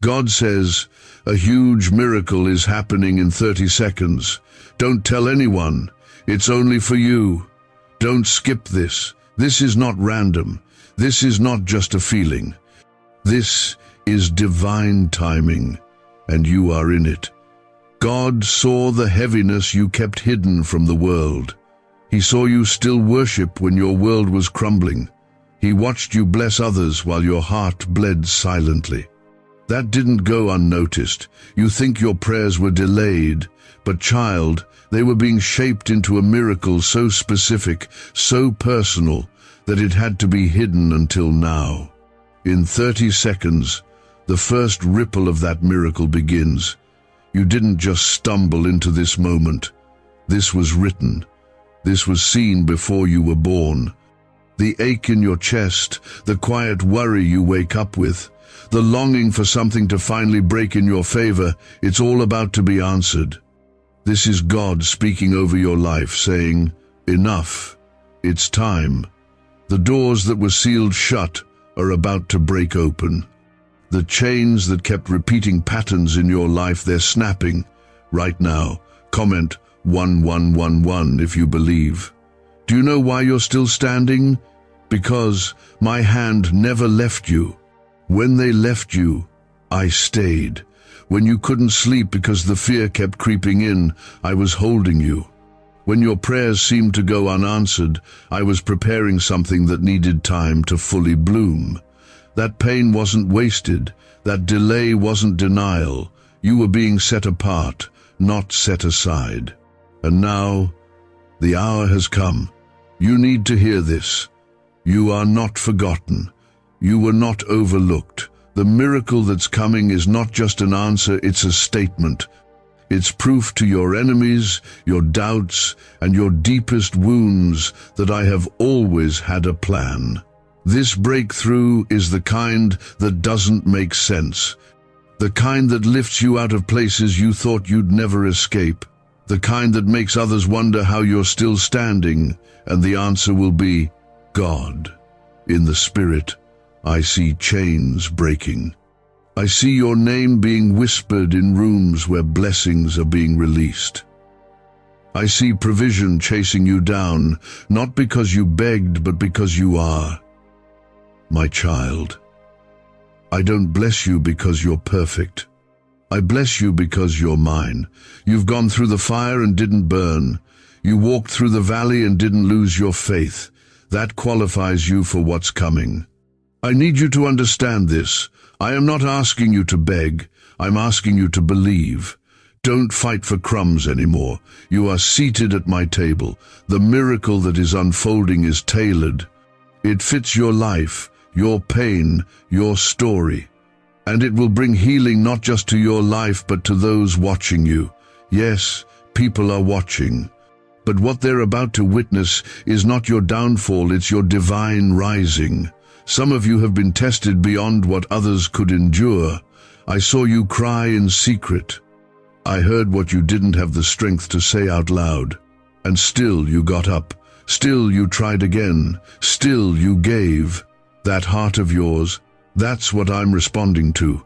God says, a huge miracle is happening in 30 seconds. Don't tell anyone. It's only for you. Don't skip this. This is not random. This is not just a feeling. This is divine timing, and you are in it. God saw the heaviness you kept hidden from the world. He saw you still worship when your world was crumbling. He watched you bless others while your heart bled silently. That didn't go unnoticed. You think your prayers were delayed, but child, they were being shaped into a miracle so specific, so personal, that it had to be hidden until now. In 30 seconds, the first ripple of that miracle begins. You didn't just stumble into this moment. This was written. This was seen before you were born. The ache in your chest, the quiet worry you wake up with, the longing for something to finally break in your favor, it's all about to be answered. This is God speaking over your life, saying, enough, it's time. The doors that were sealed shut are about to break open. The chains that kept repeating patterns in your life, they're snapping. Right now, comment 1111 if you believe. Do you know why you're still standing? Because my hand never left you. When they left you, I stayed. When you couldn't sleep because the fear kept creeping in, I was holding you. When your prayers seemed to go unanswered, I was preparing something that needed time to fully bloom. That pain wasn't wasted. That delay wasn't denial. You were being set apart, not set aside. And now, the hour has come. You need to hear this. You are not forgotten. You were not overlooked. The miracle that's coming is not just an answer, it's a statement. It's proof to your enemies, your doubts, and your deepest wounds that I have always had a plan. This breakthrough is the kind that doesn't make sense. The kind that lifts you out of places you thought you'd never escape. The kind that makes others wonder how you're still standing, and the answer will be God. In the Spirit, I see chains breaking. I see your name being whispered in rooms where blessings are being released. I see provision chasing you down, not because you begged, but because you are. My child, I don't bless you because you're perfect. I bless you because you're mine. You've gone through the fire and didn't burn. You walked through the valley and didn't lose your faith. That qualifies you for what's coming. I need you to understand this. I am not asking you to beg. I'm asking you to believe. Don't fight for crumbs anymore. You are seated at my table. The miracle that is unfolding is tailored. It fits your life, your pain, your story. And it will bring healing not just to your life, but to those watching you. Yes, people are watching. But what they're about to witness is not your downfall, it's your divine rising. Some of you have been tested beyond what others could endure. I saw you cry in secret. I heard what you didn't have the strength to say out loud. And still you got up. Still you tried again. Still you gave. That heart of yours, that's what I'm responding to.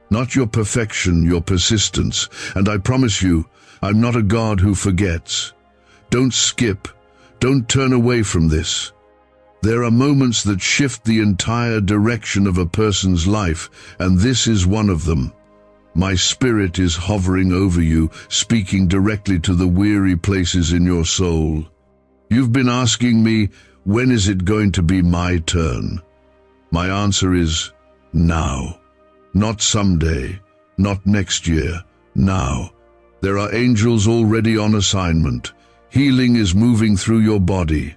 Not your perfection, your persistence. And I promise you, I'm not a God who forgets. Don't skip. Don't turn away from this. There are moments that shift the entire direction of a person's life, and this is one of them. My Spirit is hovering over you, speaking directly to the weary places in your soul. You've been asking me, when is it going to be my turn? My answer is, now. Not someday, not next year, now. There are angels already on assignment. Healing is moving through your body.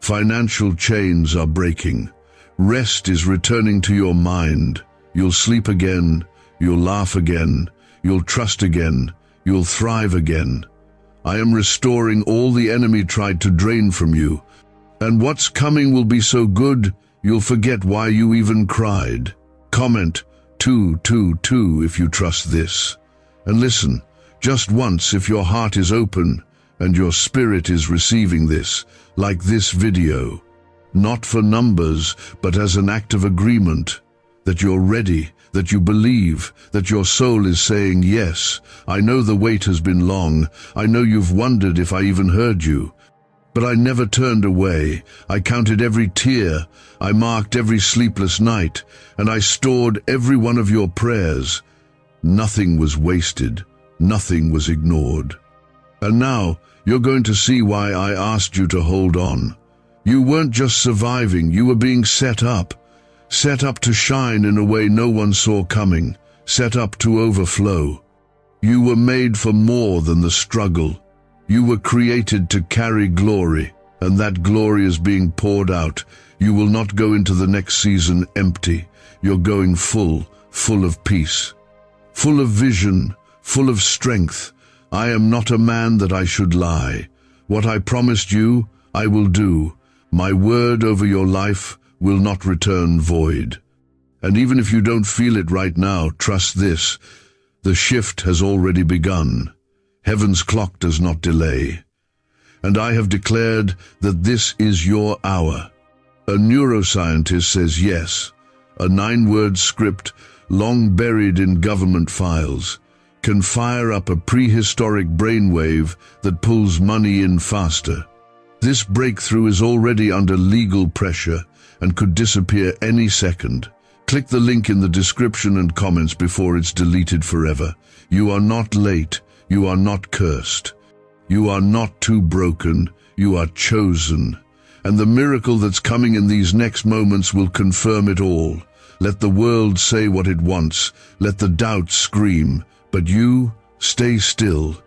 Financial chains are breaking. Rest is returning to your mind. You'll sleep again. You'll laugh again. You'll trust again. You'll thrive again. I am restoring all the enemy tried to drain from you. And what's coming will be so good, you'll forget why you even cried. Comment 222 if you trust this. And listen, just once if your heart is open and your spirit is receiving this, like this video. Not for numbers, but as an act of agreement. that you're ready, that you believe, that your soul is saying yes. I know the wait has been long. I know you've wondered if I even heard you. But I never turned away. I counted every tear. I marked every sleepless night, and I stored every one of your prayers. Nothing was wasted. Nothing was ignored. And now, you're going to see why I asked you to hold on. You weren't just surviving, you were being set up. Set up to shine in a way no one saw coming. Set up to overflow. You were made for more than the struggle. You were created to carry glory, and that glory is being poured out. You will not go into the next season empty. You're going full of peace, full of vision, full of strength. I am not a man that I should lie. What I promised you, I will do. My word over your life will not return void. And even if you don't feel it right now, trust this. The shift has already begun. Heaven's clock does not delay. And I have declared that this is your hour. A neuroscientist says yes. A 9-word script, long buried in government files, can fire up a prehistoric brainwave that pulls money in faster. This breakthrough is already under legal pressure and could disappear any second. Click the link in the description and comments before it's deleted forever. You are not late. You are not cursed. You are not too broken. You are chosen. And the miracle that's coming in these next moments will confirm it all. Let the world say what it wants. Let the doubt scream. But you, stay still.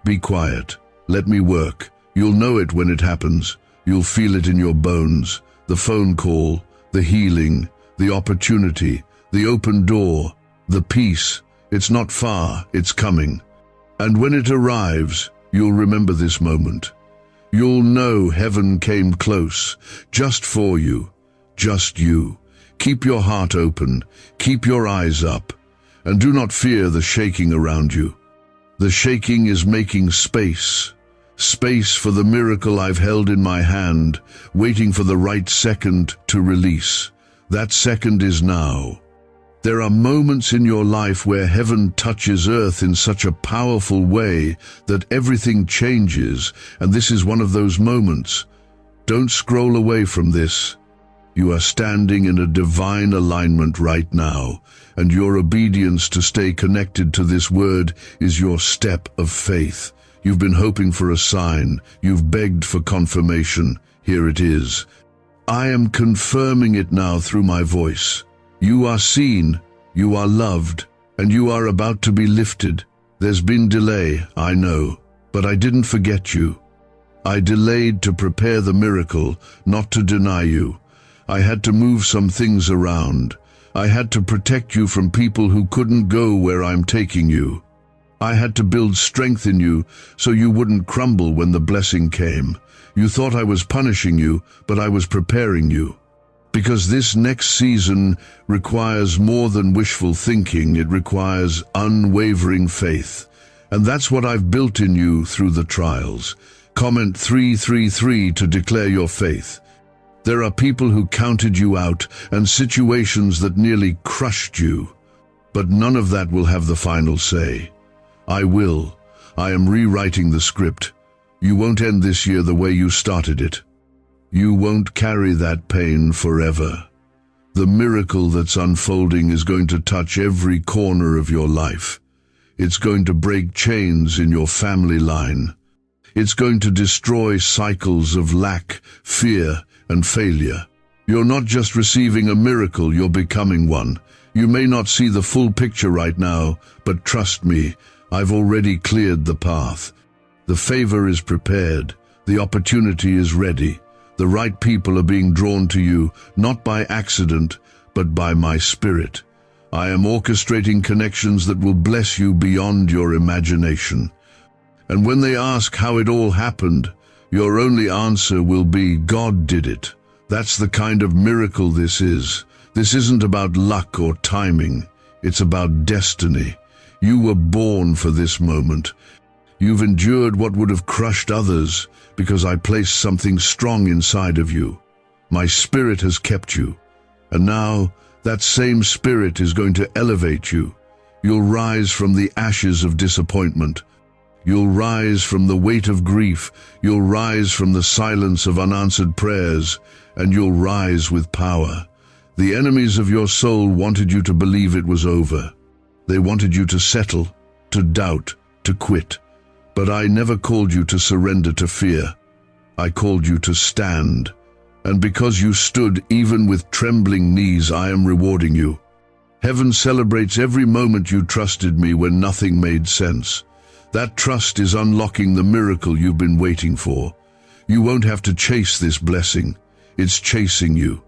Be quiet. Let me work. You'll know it when it happens. You'll feel it in your bones. The phone call, the healing, the opportunity, the open door, the peace. It's not far, it's coming. And when it arrives, you'll remember this moment. You'll know heaven came close, just for you, just you. Keep your heart open, keep your eyes up, and do not fear the shaking around you. The shaking is making space. Space for the miracle I've held in my hand, waiting for the right second to release. That second is now. There are moments in your life where heaven touches earth in such a powerful way that everything changes, and this is one of those moments. Don't scroll away from this. You are standing in a divine alignment right now, and your obedience to stay connected to this word is your step of faith. You've been hoping for a sign. You've begged for confirmation. Here it is. I am confirming it now through my voice. You are seen, you are loved, and you are about to be lifted. There's been delay, I know, but I didn't forget you. I delayed to prepare the miracle, not to deny you. I had to move some things around. I had to protect you from people who couldn't go where I'm taking you. I had to build strength in you so you wouldn't crumble when the blessing came. You thought I was punishing you, but I was preparing you. Because this next season requires more than wishful thinking, it requires unwavering faith. And that's what I've built in you through the trials. Comment 333 to declare your faith. There are people who counted you out and situations that nearly crushed you. But none of that will have the final say. I will. I am rewriting the script. You won't end this year the way you started it. You won't carry that pain forever. The miracle that's unfolding is going to touch every corner of your life. It's going to break chains in your family line. It's going to destroy cycles of lack, fear, and failure. You're not just receiving a miracle, you're becoming one. You may not see the full picture right now, but trust me, I've already cleared the path. The favor is prepared. The opportunity is ready. The right people are being drawn to you, not by accident, but by my spirit. I am orchestrating connections that will bless you beyond your imagination. And when they ask how it all happened, your only answer will be, God did it. That's the kind of miracle this is. This isn't about luck or timing. It's about destiny. You were born for this moment. You've endured what would have crushed others because I placed something strong inside of you. My spirit has kept you. And now That same Spirit is going to elevate you. You'll rise from the ashes of disappointment. You'll rise from the weight of grief. You'll rise from the silence of unanswered prayers, and you'll rise with power. The enemies of your soul wanted you to believe it was over. They wanted you to settle, to doubt, to quit. But I never called you to surrender to fear. I called you to stand. And because you stood even with trembling knees, I am rewarding you. Heaven celebrates every moment you trusted me when nothing made sense. That trust is unlocking the miracle you've been waiting for. You won't have to chase this blessing. It's chasing you.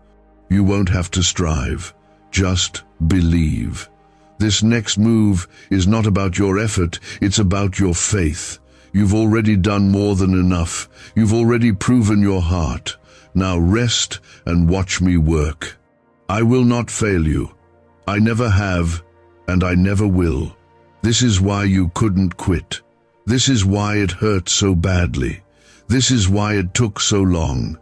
You won't have to strive. Just believe. This next move is not about your effort, it's about your faith. You've already done more than enough. You've already proven your heart. Now rest and watch me work. I will not fail you. I never have, and I never will. This is why you couldn't quit. This is why it hurt so badly. This is why it took so long.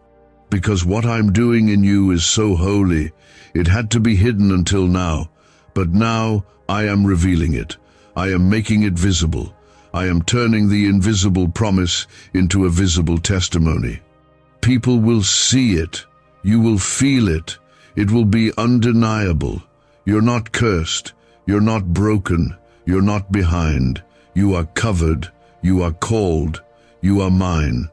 Because what I'm doing in you is so holy, it had to be hidden until now. But now I am revealing it. I am making it visible. I am turning the invisible promise into a visible testimony. People will see it. You will feel it. It will be undeniable. You're not cursed. You're not broken. You're not behind. You are covered. You are called. You are mine.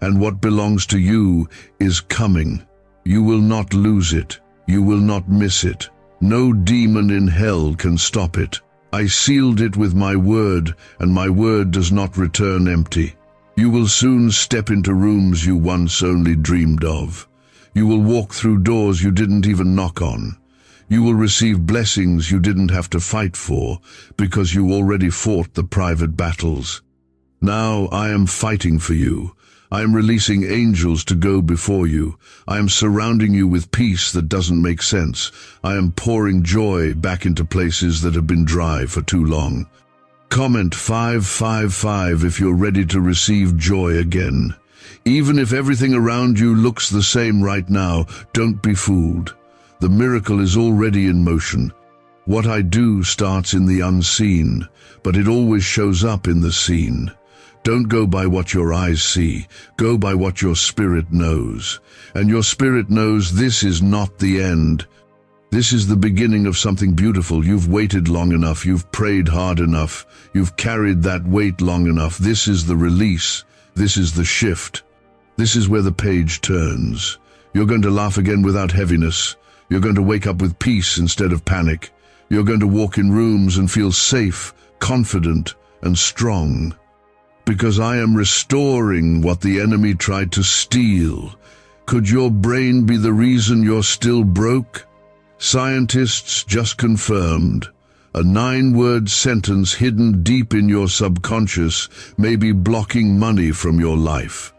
And what belongs to you is coming. You will not lose it. You will not miss it. No demon in hell can stop it. I sealed it with my word, and my word does not return empty. You will soon step into rooms you once only dreamed of. You will walk through doors you didn't even knock on. You will receive blessings you didn't have to fight for, because you already fought the private battles. Now I am fighting for you. I am releasing angels to go before you. I am surrounding you with peace that doesn't make sense. I am pouring joy back into places that have been dry for too long. Comment 555 if you're ready to receive joy again. Even if everything around you looks the same right now, don't be fooled. The miracle is already in motion. What I do starts in the unseen, but it always shows up in the seen. Don't go by what your eyes see, go by what your spirit knows. And your spirit knows this is not the end. This is the beginning of something beautiful. You've waited long enough, you've prayed hard enough, you've carried that weight long enough. This is the release, this is the shift. This is where the page turns. You're going to laugh again without heaviness. You're going to wake up with peace instead of panic. You're going to walk in rooms and feel safe, confident, and strong. Because I am restoring what the enemy tried to steal. Could your brain be the reason you're still broke? Scientists just confirmed a 9-word sentence hidden deep in your subconscious may be blocking money from your life.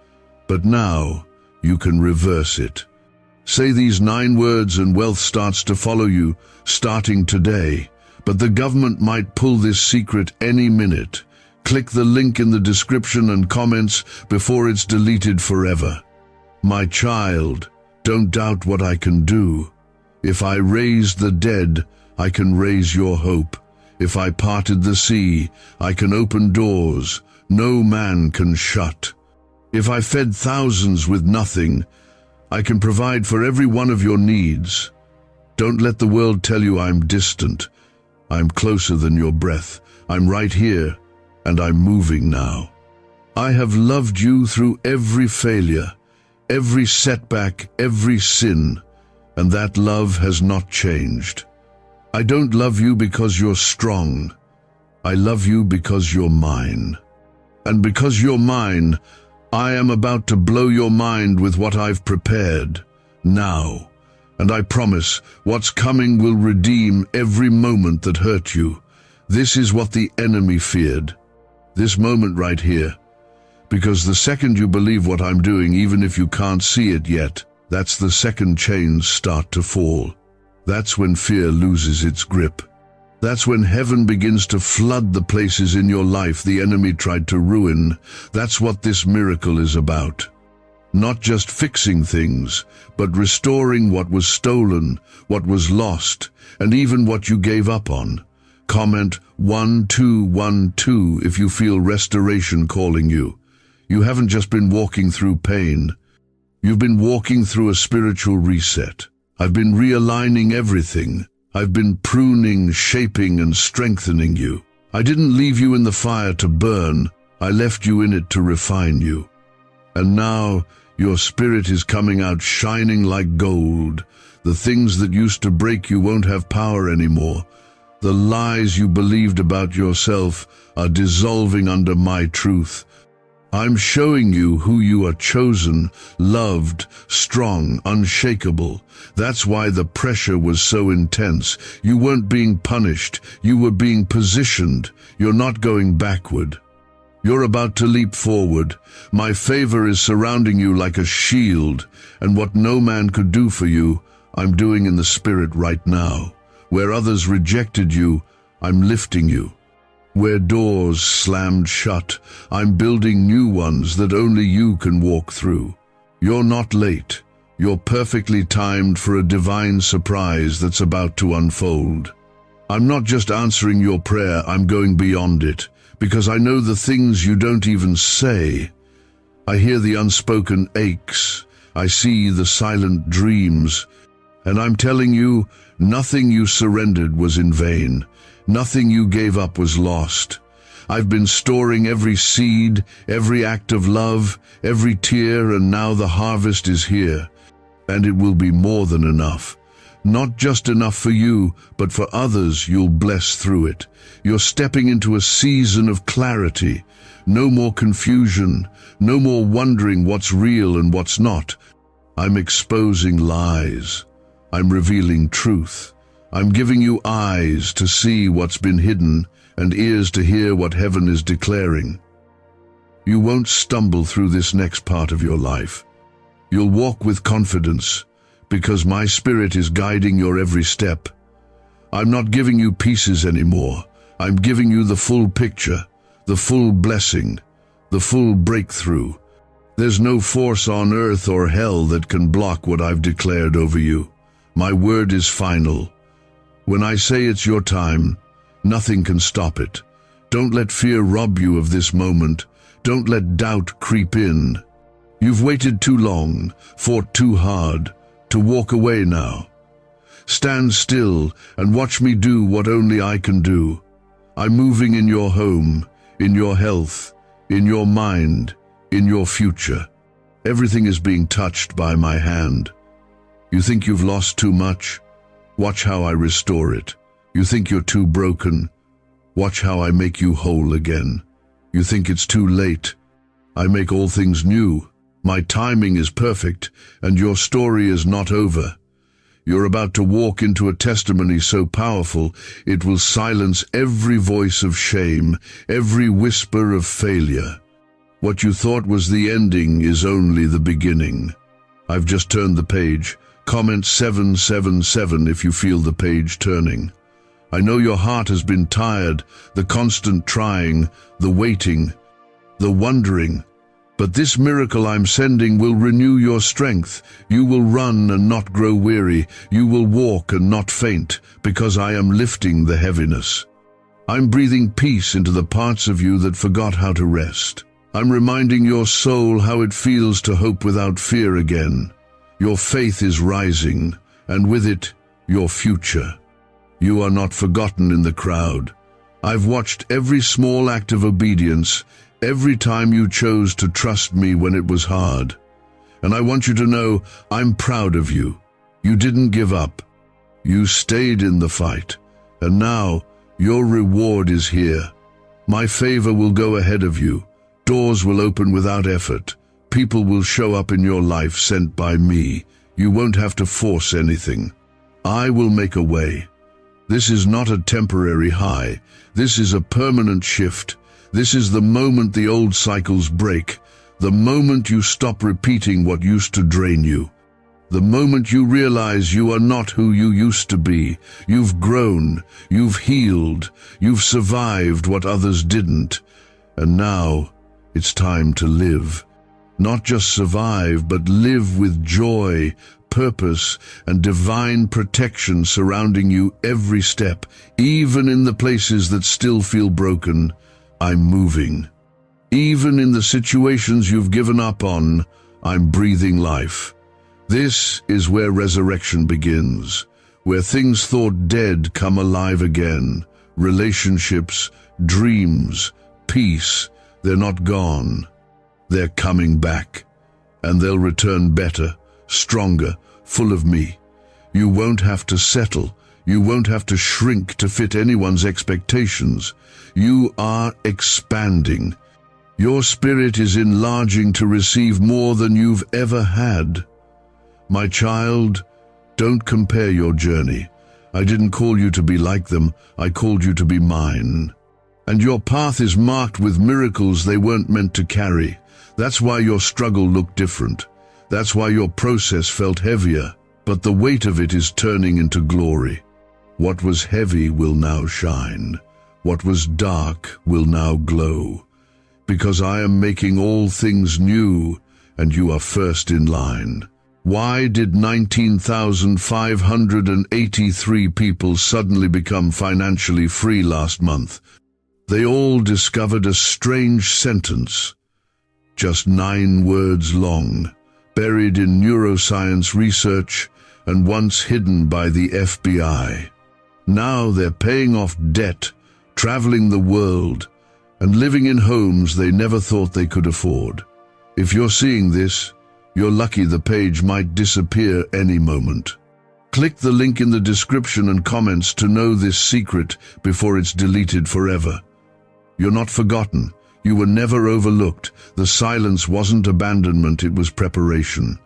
But now you can reverse it. Say these 9 words and wealth starts to follow you, starting today. But the government might pull this secret any minute. Click the link in the description and comments before it's deleted forever. My child, don't doubt what I can do. If I raised the dead, I can raise your hope. If I parted the sea, I can open doors no man can shut. If I fed thousands with nothing, I can provide for every one of your needs. Don't let the world tell you I'm distant. I'm closer than your breath. I'm right here. And I'm moving now. I have loved you through every failure, every setback, every sin, and that love has not changed. I don't love you because you're strong. I love you because you're mine. And because you're mine, I am about to blow your mind with what I've prepared now. And I promise what's coming will redeem every moment that hurt you. This is what the enemy feared. This moment right here. Because the second you believe what I'm doing, even if you can't see it yet, that's the second chains start to fall. That's when fear loses its grip. That's when heaven begins to flood the places in your life the enemy tried to ruin. That's what this miracle is about. Not just fixing things, but restoring what was stolen, what was lost, and even what you gave up on. Comment 1212 if you feel restoration calling you. You haven't just been walking through pain. You've been walking through a spiritual reset. I've been realigning everything. I've been pruning, shaping, and strengthening you. I didn't leave you in the fire to burn. I left you in it to refine you. And now your spirit is coming out shining like gold. The things that used to break you won't have power anymore. The lies you believed about yourself are dissolving under my truth. I'm showing you who you are: chosen, loved, strong, unshakable. That's why the pressure was so intense. You weren't being punished. You were being positioned. You're not going backward. You're about to leap forward. My favor is surrounding you like a shield, and what no man could do for you, I'm doing in the spirit right now. Where others rejected you, I'm lifting you. Where doors slammed shut, I'm building new ones that only you can walk through. You're not late. You're perfectly timed for a divine surprise that's about to unfold. I'm not just answering your prayer, I'm going beyond it, because I know the things you don't even say. I hear the unspoken aches. I see the silent dreams. And I'm telling you, nothing you surrendered was in vain. Nothing you gave up was lost. I've been storing every seed, every act of love, every tear, and now the harvest is here. And it will be more than enough. Not just enough for you, but for others you'll bless through it. You're stepping into a season of clarity. No more confusion. No more wondering what's real and what's not. I'm exposing lies. I'm revealing truth. I'm giving you eyes to see what's been hidden and ears to hear what heaven is declaring. You won't stumble through this next part of your life. You'll walk with confidence because my spirit is guiding your every step. I'm not giving you pieces anymore. I'm giving you the full picture, the full blessing, the full breakthrough. There's no force on earth or hell that can block what I've declared over you. My word is final. When I say it's your time, nothing can stop it. Don't let fear rob you of this moment. Don't let doubt creep in. You've waited too long, fought too hard, to walk away now. Stand still and watch me do what only I can do. I'm moving in your home, in your health, in your mind, in your future. Everything is being touched by my hand. You think you've lost too much? Watch how I restore it. You think you're too broken? Watch how I make you whole again. You think it's too late? I make all things new. My timing is perfect, and your story is not over. You're about to walk into a testimony so powerful, it will silence every voice of shame, every whisper of failure. What you thought was the ending is only the beginning. I've just turned the page. Comment 777 if you feel the page turning. I know your heart has been tired, the constant trying, the waiting, the wondering. But this miracle I'm sending will renew your strength. You will run and not grow weary. You will walk and not faint, because I am lifting the heaviness. I'm breathing peace into the parts of you that forgot how to rest. I'm reminding your soul how it feels to hope without fear again. Your faith is rising, and with it, your future. You are not forgotten in the crowd. I've watched every small act of obedience, every time you chose to trust me when it was hard. And I want you to know I'm proud of you. You didn't give up. You stayed in the fight. And now, your reward is here. My favor will go ahead of you. Doors will open without effort. People will show up in your life sent by me. You won't have to force anything. I will make a way. This is not a temporary high. This is a permanent shift. This is the moment the old cycles break. The moment you stop repeating what used to drain you. The moment you realize you are not who you used to be. You've grown. You've healed. You've survived what others didn't. And now, it's time to live. Not just survive, but live with joy, purpose, and divine protection surrounding you every step, even in the places that still feel broken. I'm moving. Even in the situations you've given up on, I'm breathing life. This is where resurrection begins, where things thought dead come alive again. Relationships, dreams, peace, they're not gone. They're coming back, and they'll return better, stronger, full of me. You won't have to settle. You won't have to shrink to fit anyone's expectations. You are expanding. Your spirit is enlarging to receive more than you've ever had. My child, don't compare your journey. I didn't call you to be like them. I called you to be mine. And your path is marked with miracles they weren't meant to carry. That's why your struggle looked different. That's why your process felt heavier. But the weight of it is turning into glory. What was heavy will now shine. What was dark will now glow. Because I am making all things new, and you are first in line. Why did 19,583 people suddenly become financially free last month? They all discovered a strange sentence, just 9 words long, buried in neuroscience research and once hidden by the FBI. Now they're paying off debt, traveling the world, and living in homes they never thought they could afford. If you're seeing this, you're lucky. The page might disappear any moment. Click the link in the description and comments to know this secret before it's deleted forever. You're not forgotten. You were never overlooked. The silence wasn't abandonment, it was preparation.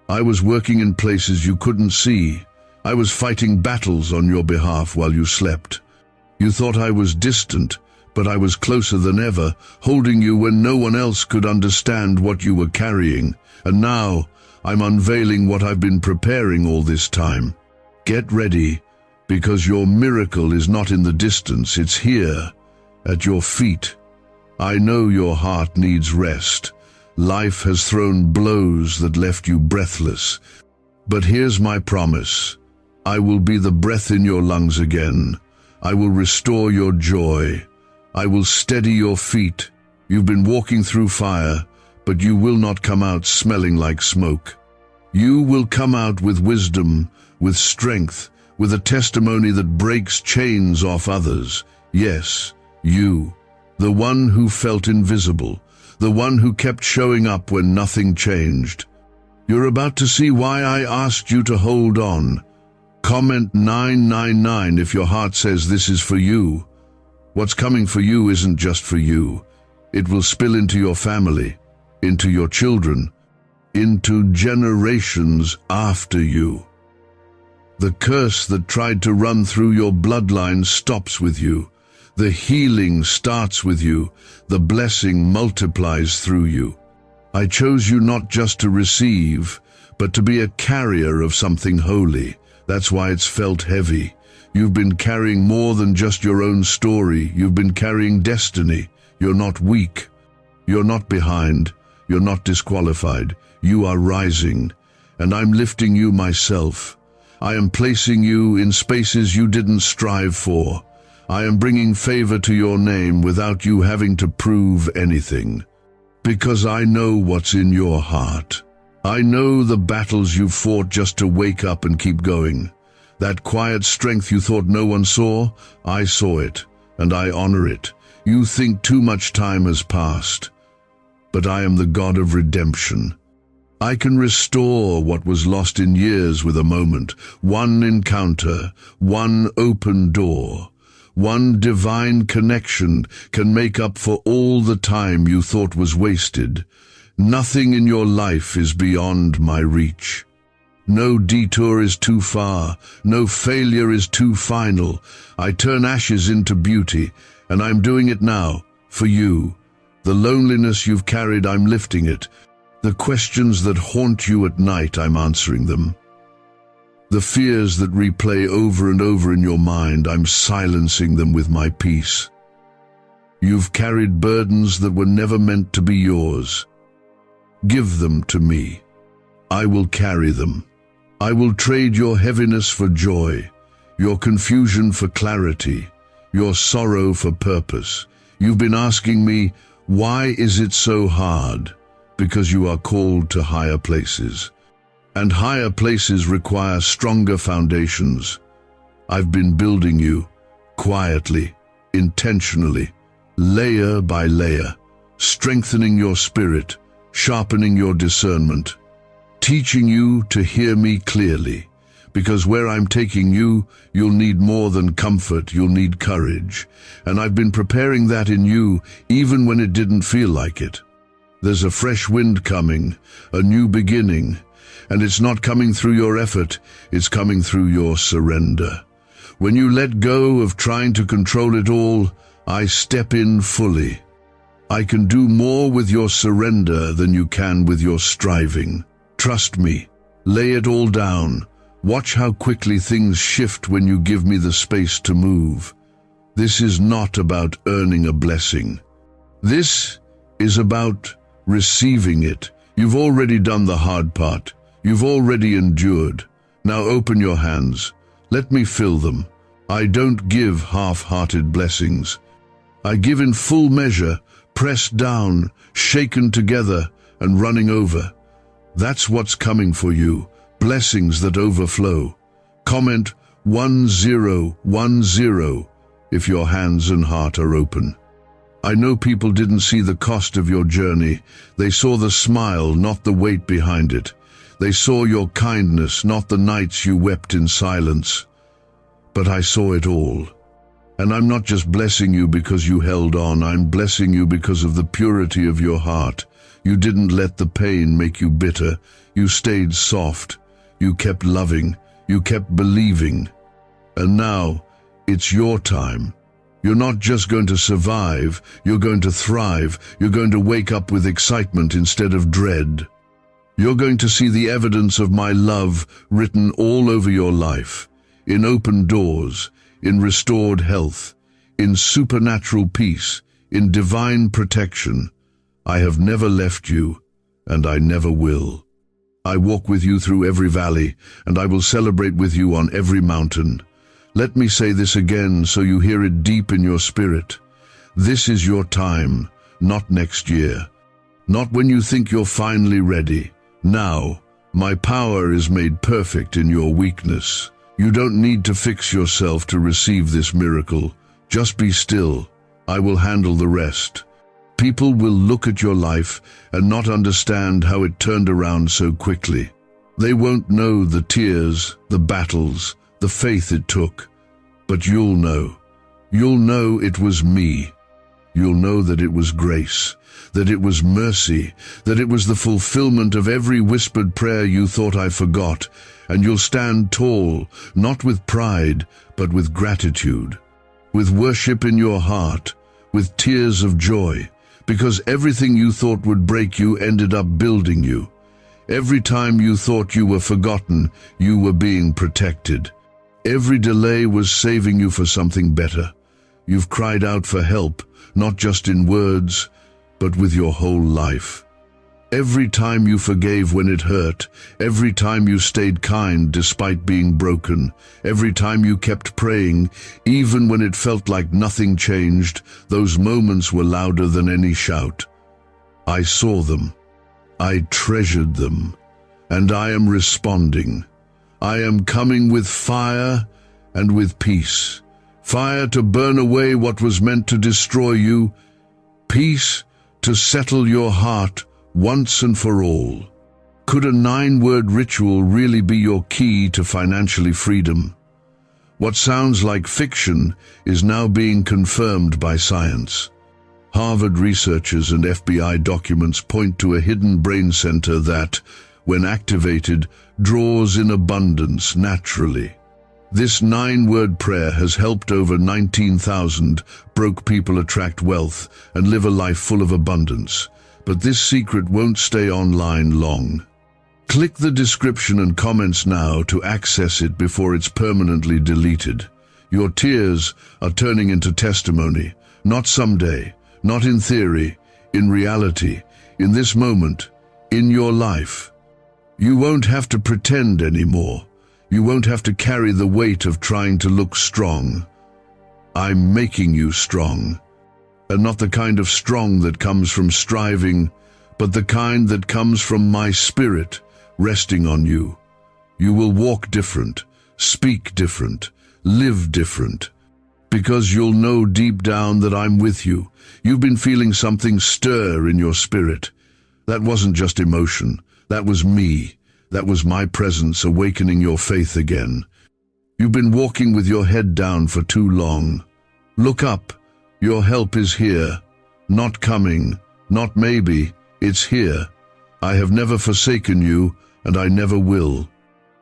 I was working in places you couldn't see. I was fighting battles on your behalf while you slept. You thought I was distant, but I was closer than ever, holding you when no one else could understand what you were carrying. And now, I'm unveiling what I've been preparing all this time. Get ready, because your miracle is not in the distance, it's here, at your feet. I know your heart needs rest. Life has thrown blows that left you breathless. But here's my promise. I will be the breath in your lungs again. I will restore your joy. I will steady your feet. You've been walking through fire, but you will not come out smelling like smoke. You will come out with wisdom, with strength, with a testimony that breaks chains off others. Yes, you, the one who felt invisible, the one who kept showing up when nothing changed. You're about to see why I asked you to hold on. Comment 999 if your heart says this is for you. What's coming for you isn't just for you. It will spill into your family, into your children, into generations after you. The curse that tried to run through your bloodline stops with you. The healing starts with you. The blessing multiplies through you. I chose you not just to receive, but to be a carrier of something holy. That's why it's felt heavy. You've been carrying more than just your own story. You've been carrying destiny. You're not weak. You're not behind. You're not disqualified. You are rising, and I'm lifting you myself. I am placing you in spaces you didn't strive for. I am bringing favor to your name without you having to prove anything. Because I know what's in your heart. I know the battles you've fought just to wake up and keep going. That quiet strength you thought no one saw, I saw it, and I honor it. You think too much time has passed. But I am the God of redemption. I can restore what was lost in years with a moment, one encounter, one open door. One divine connection can make up for all the time you thought was wasted. Nothing in your life is beyond my reach. No detour is too far. No failure is too final. I turn ashes into beauty, and I'm doing it now, for you. The loneliness you've carried, I'm lifting it. The questions that haunt you at night, I'm answering them. The fears that replay over and over in your mind, I'm silencing them with my peace. You've carried burdens that were never meant to be yours. Give them to me. I will carry them. I will trade your heaviness for joy, your confusion for clarity, your sorrow for purpose. You've been asking me, why is it so hard? Because you are called to higher places. And higher places require stronger foundations. I've been building you, quietly, intentionally, layer by layer, strengthening your spirit, sharpening your discernment, teaching you to hear me clearly, because where I'm taking you, you'll need more than comfort, you'll need courage. And I've been preparing that in you, even when it didn't feel like it. There's a fresh wind coming, a new beginning, and it's not coming through your effort, it's coming through your surrender. When you let go of trying to control it all, I step in fully. I can do more with your surrender than you can with your striving. Trust me, lay it all down. Watch how quickly things shift when you give me the space to move. This is not about earning a blessing. This is about receiving it. You've already done the hard part. You've already endured. Now open your hands. Let me fill them. I don't give half-hearted blessings. I give in full measure, pressed down, shaken together, and running over. That's what's coming for you. Blessings that overflow. Comment 1010 if your hands and heart are open. I know people didn't see the cost of your journey. They saw the smile, not the weight behind it. They saw your kindness, not the nights you wept in silence. But I saw it all. And I'm not just blessing you because you held on. I'm blessing you because of the purity of your heart. You didn't let the pain make you bitter. You stayed soft. You kept loving. You kept believing. And now, it's your time. You're not just going to survive, you're going to thrive. You're going to wake up with excitement instead of dread. You're going to see the evidence of my love written all over your life, in open doors, in restored health, in supernatural peace, in divine protection. I have never left you, and I never will. I walk with you through every valley, and I will celebrate with you on every mountain. Let me say this again so you hear it deep in your spirit. This is your time, not next year. Not when you think you're finally ready. Now, my power is made perfect in your weakness. You don't need to fix yourself to receive this miracle. Just be still. I will handle the rest. People will look at your life and not understand how it turned around so quickly. They won't know the tears, the battles, the faith it took. But you'll know. You'll know it was me. You'll know that it was grace, that it was mercy, that it was the fulfillment of every whispered prayer you thought I forgot. And you'll stand tall, not with pride, but with gratitude, with worship in your heart, with tears of joy, because everything you thought would break you ended up building you. Every time you thought you were forgotten, you were being protected. Every delay was saving you for something better. You've cried out for help, not just in words, but with your whole life. Every time you forgave when it hurt, every time you stayed kind despite being broken, every time you kept praying, even when it felt like nothing changed, those moments were louder than any shout. I saw them. I treasured them. And I am responding. I am coming with fire and with peace. Fire to burn away what was meant to destroy you. Peace to settle your heart once and for all. Could a 9-word ritual really be your key to financially freedom? What sounds like fiction is now being confirmed by science. Harvard researchers and FBI documents point to a hidden brain center that, when activated, draws in abundance naturally. This 9-word prayer has helped over 19,000 broke people attract wealth and live a life full of abundance. But this secret won't stay online long. Click the description and comments now to access it before it's permanently deleted. Your tears are turning into testimony, not someday, not in theory, in reality, in this moment, in your life. You won't have to pretend anymore. You won't have to carry the weight of trying to look strong. I'm making you strong. And not the kind of strong that comes from striving, but the kind that comes from my spirit resting on you. You will walk different, speak different, live different, because you'll know deep down that I'm with you. You've been feeling something stir in your spirit. That wasn't just emotion. That was me. That was my presence awakening your faith again. You've been walking with your head down for too long. Look up. Your help is here. Not coming, not maybe. It's here. I have never forsaken you, and I never will.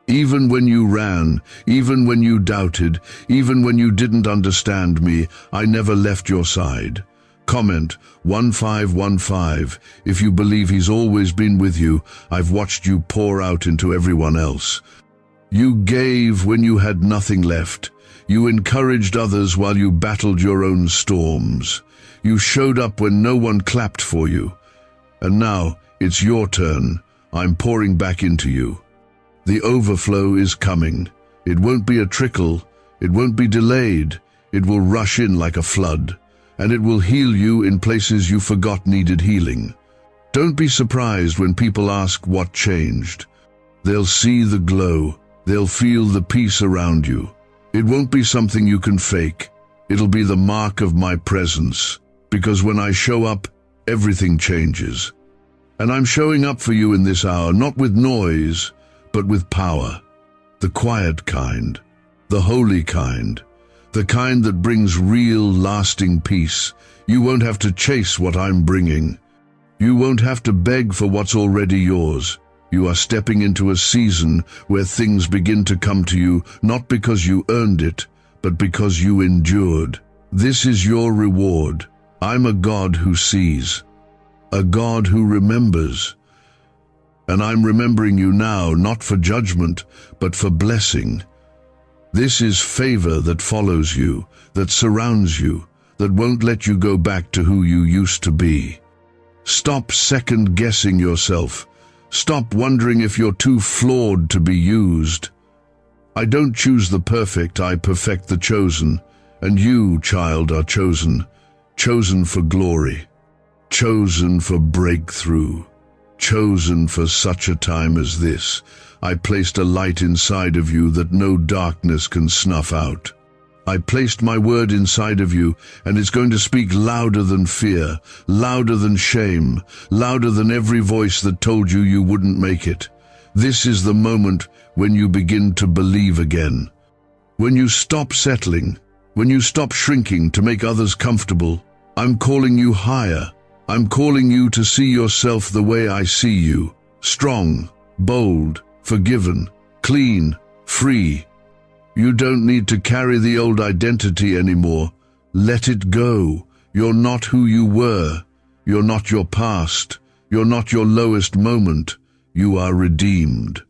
Even when you ran, even when you doubted, even when you didn't understand me, I never left your side. Comment 1515 if you believe he's always been with you. I've watched you pour out into everyone else. You gave when you had nothing left. You encouraged others while you battled your own storms. You showed up when no one clapped for you. And now it's your turn. I'm pouring back into you. The overflow is coming. It won't be a trickle. It won't be delayed. It will rush in like a flood. And it will heal you in places you forgot needed healing. Don't be surprised when people ask what changed. They'll see the glow. They'll feel the peace around you. It won't be something you can fake. It'll be the mark of my presence. Because when I show up, everything changes. And I'm showing up for you in this hour, not with noise, but with power. The quiet kind, the holy kind, the kind that brings real, lasting peace. You won't have to chase what I'm bringing. You won't have to beg for what's already yours. You are stepping into a season where things begin to come to you, not because you earned it, but because you endured. This is your reward. I'm a God who sees, a God who remembers. And I'm remembering you now, not for judgment, but for blessing. This is favor that follows you, that surrounds you, that won't let you go back to who you used to be. Stop second-guessing yourself. Stop wondering if you're too flawed to be used. I don't choose the perfect, I perfect the chosen. And you, child, are chosen. Chosen for glory. Chosen for breakthrough. Chosen for such a time as this. I placed a light inside of you that no darkness can snuff out. I placed my word inside of you, and it's going to speak louder than fear, louder than shame, louder than every voice that told you you wouldn't make it. This is the moment when you begin to believe again. When you stop settling, when you stop shrinking to make others comfortable. I'm calling you higher. I'm calling you to see yourself the way I see you. Strong, bold, forgiven, clean, free. You don't need to carry the old identity anymore. Let it go. You're not who you were. You're not your past. You're not your lowest moment. You are redeemed.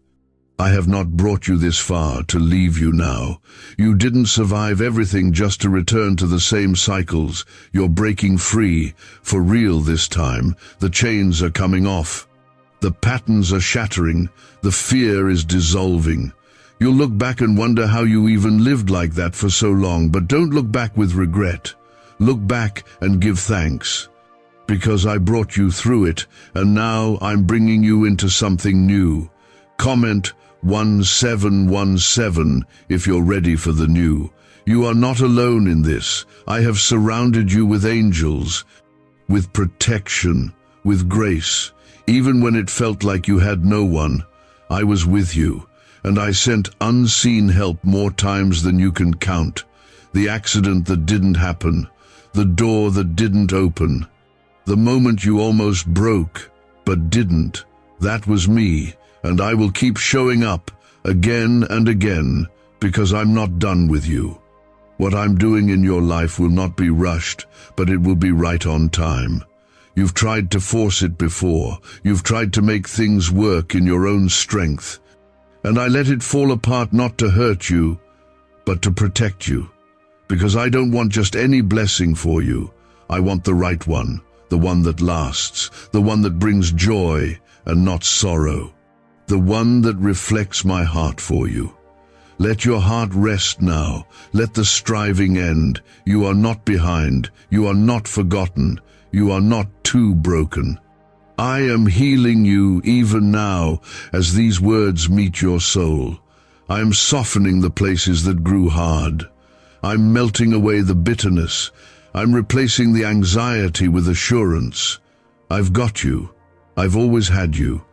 I have not brought you this far to leave you now. You didn't survive everything just to return to the same cycles. You're breaking free, for real this time. The chains are coming off. The patterns are shattering. The fear is dissolving. You'll look back and wonder how you even lived like that for so long, but don't look back with regret. Look back and give thanks. Because I brought you through it, and now I'm bringing you into something new. Comment 1717 if you're ready for the new. You are not alone in this. I have surrounded you with angels, with protection, with grace. Even when it felt like you had no one, I was with you. And I sent unseen help more times than you can count. The accident that didn't happen, the door that didn't open, the moment you almost broke, but didn't. That was me, and I will keep showing up again and again, because I'm not done with you. What I'm doing in your life will not be rushed, but it will be right on time. You've tried to force it before. You've tried to make things work in your own strength. And I let it fall apart not to hurt you, but to protect you. Because I don't want just any blessing for you. I want the right one, the one that lasts, the one that brings joy and not sorrow, the one that reflects my heart for you. Let your heart rest now. Let the striving end. You are not behind. You are not forgotten. You are not too broken. I am healing you even now as these words meet your soul. I am softening the places that grew hard. I'm melting away the bitterness. I'm replacing the anxiety with assurance. I've got you. I've always had you.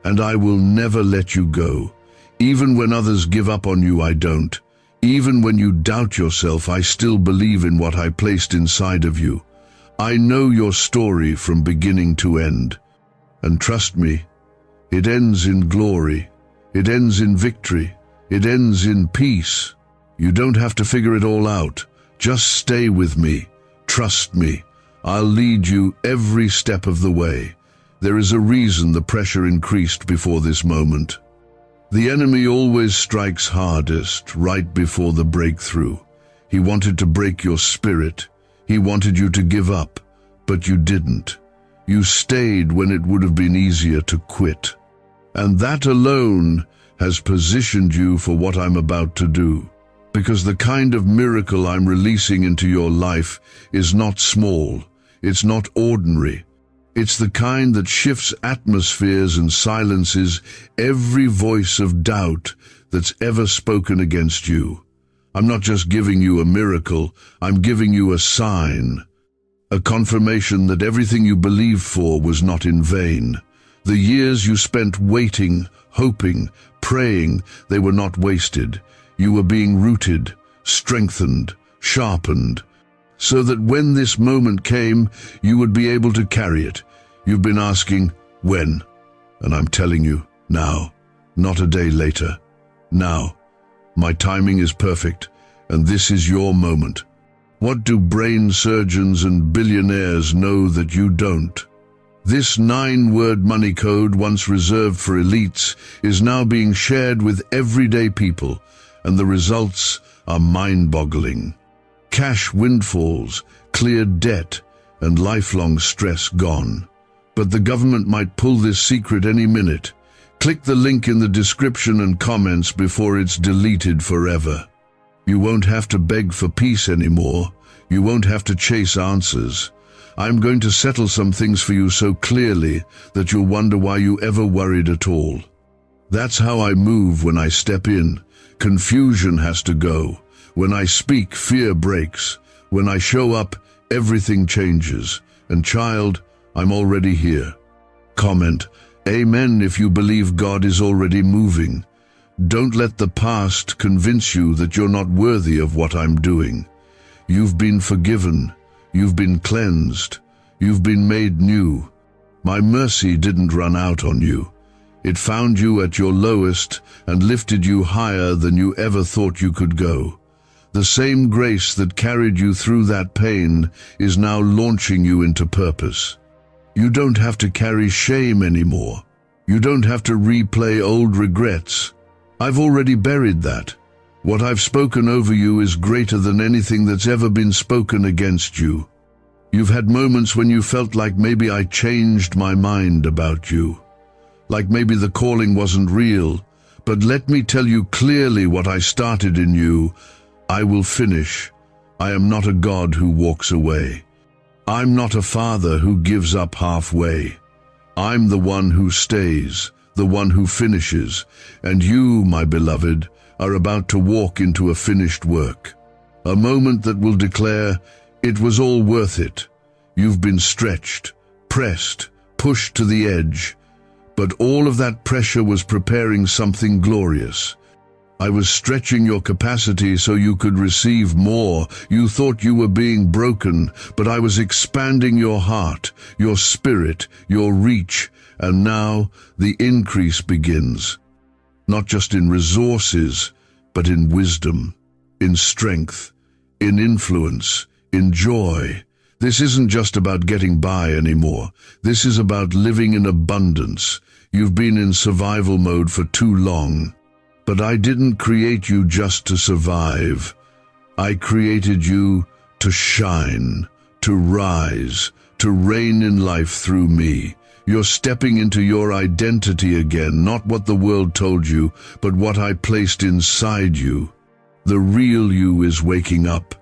And I will never let you go. Even when others give up on you, I don't. Even when you doubt yourself, I still believe in what I placed inside of you. I know your story from beginning to end. And trust me, it ends in glory. It ends in victory. It ends in peace. You don't have to figure it all out. Just stay with me. Trust me. I'll lead you every step of the way. There is a reason the pressure increased before this moment. The enemy always strikes hardest right before the breakthrough. He wanted to break your spirit. He wanted you to give up, but you didn't. You stayed when it would have been easier to quit. And that alone has positioned you for what I'm about to do. Because the kind of miracle I'm releasing into your life is not small. It's not ordinary. It's the kind that shifts atmospheres and silences every voice of doubt that's ever spoken against you. I'm not just giving you a miracle, I'm giving you a sign, a confirmation that everything you believed for was not in vain. The years you spent waiting, hoping, praying, they were not wasted. You were being rooted, strengthened, sharpened, so that when this moment came, you would be able to carry it. You've been asking, when? And I'm telling you, now, not a day later. Now. My timing is perfect, and this is your moment. What do brain surgeons and billionaires know that you don't? This 9-word money code, once reserved for elites, is now being shared with everyday people, and the results are mind-boggling. Cash windfalls, cleared debt, and lifelong stress gone. But the government might pull this secret any minute. Click the link in the description and comments before it's deleted forever. You won't have to beg for peace anymore. You won't have to chase answers. I'm going to settle some things for you so clearly that you'll wonder why you ever worried at all. That's how I move when I step in. Confusion has to go. When I speak, fear breaks. When I show up, everything changes. And child, I'm already here. Comment, Amen, if you believe God is already moving. Don't let the past convince you that you're not worthy of what I'm doing. You've been forgiven. You've been cleansed. You've been made new. My mercy didn't run out on you. It found you at your lowest and lifted you higher than you ever thought you could go. The same grace that carried you through that pain is now launching you into purpose. You don't have to carry shame anymore. You don't have to replay old regrets. I've already buried that. What I've spoken over you is greater than anything that's ever been spoken against you. You've had moments when you felt like maybe I changed my mind about you. Like maybe the calling wasn't real. But let me tell you clearly what I started in you. I will finish. I am not a God who walks away. I'm not a father who gives up halfway. I'm the one who stays, the one who finishes, and you, my beloved, are about to walk into a finished work. A moment that will declare, it was all worth it. You've been stretched, pressed, pushed to the edge, but all of that pressure was preparing something glorious. I was stretching your capacity so you could receive more. You thought you were being broken, but I was expanding your heart, your spirit, your reach, and now the increase begins. Not just in resources, but in wisdom, in strength, in influence, in joy. This isn't just about getting by anymore. This is about living in abundance. You've been in survival mode for too long. But I didn't create you just to survive. I created you to shine, to rise, to reign in life through me. You're stepping into your identity again, not what the world told you, but what I placed inside you. The real you is waking up.